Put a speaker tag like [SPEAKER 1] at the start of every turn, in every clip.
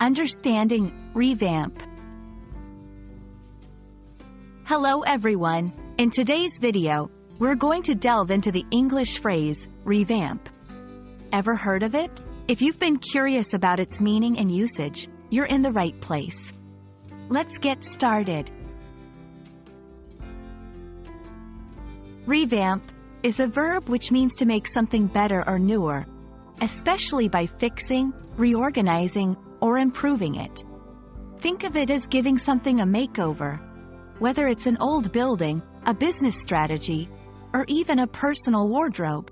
[SPEAKER 1] Understanding Revamp. Hello everyone. In today's video, we're going to delve into the English phrase, revamp. Ever heard of it? If you've been curious about its meaning and usage, you're in the right place. Let's get started. Revamp is a verb which means to make something better or newer, especially by fixing, reorganizing, or improving it. Think of it as giving something a makeover, whether it's an old building, a business strategy, or even a personal wardrobe.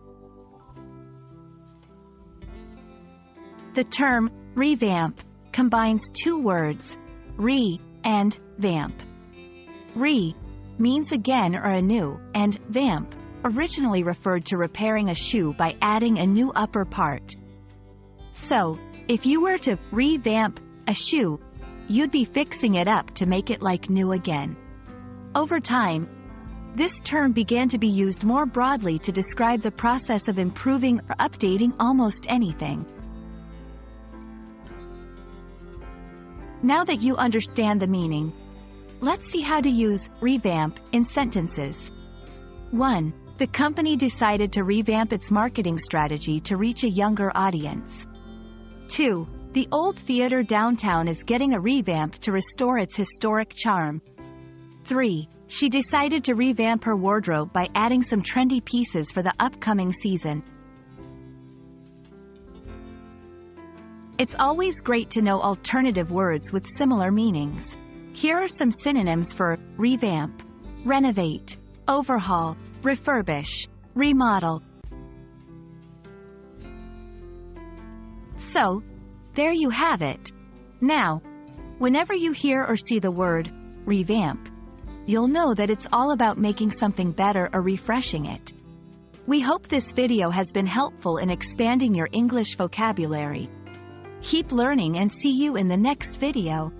[SPEAKER 1] The term revamp combines two words, re and vamp. Re means again or anew, and vamp originally referred to repairing a shoe by adding a new upper part. So, if you were to revamp a shoe, you'd be fixing it up to make it like new again. Over time, this term began to be used more broadly to describe the process of improving or updating almost anything. Now that you understand the meaning, let's see how to use revamp in sentences. 1. The company decided to revamp its marketing strategy to reach a younger audience. 2. The old theater downtown is getting a revamp to restore its historic charm. 3. She decided to revamp her wardrobe by adding some trendy pieces for the upcoming season. It's always great to know alternative words with similar meanings. Here are some synonyms for revamp: renovate, overhaul, refurbish, remodel. So, there you have it. Now, whenever you hear or see the word revamp, you'll know that it's all about making something better or refreshing it. We hope this video has been helpful in expanding your English vocabulary. Keep learning and see you in the next video.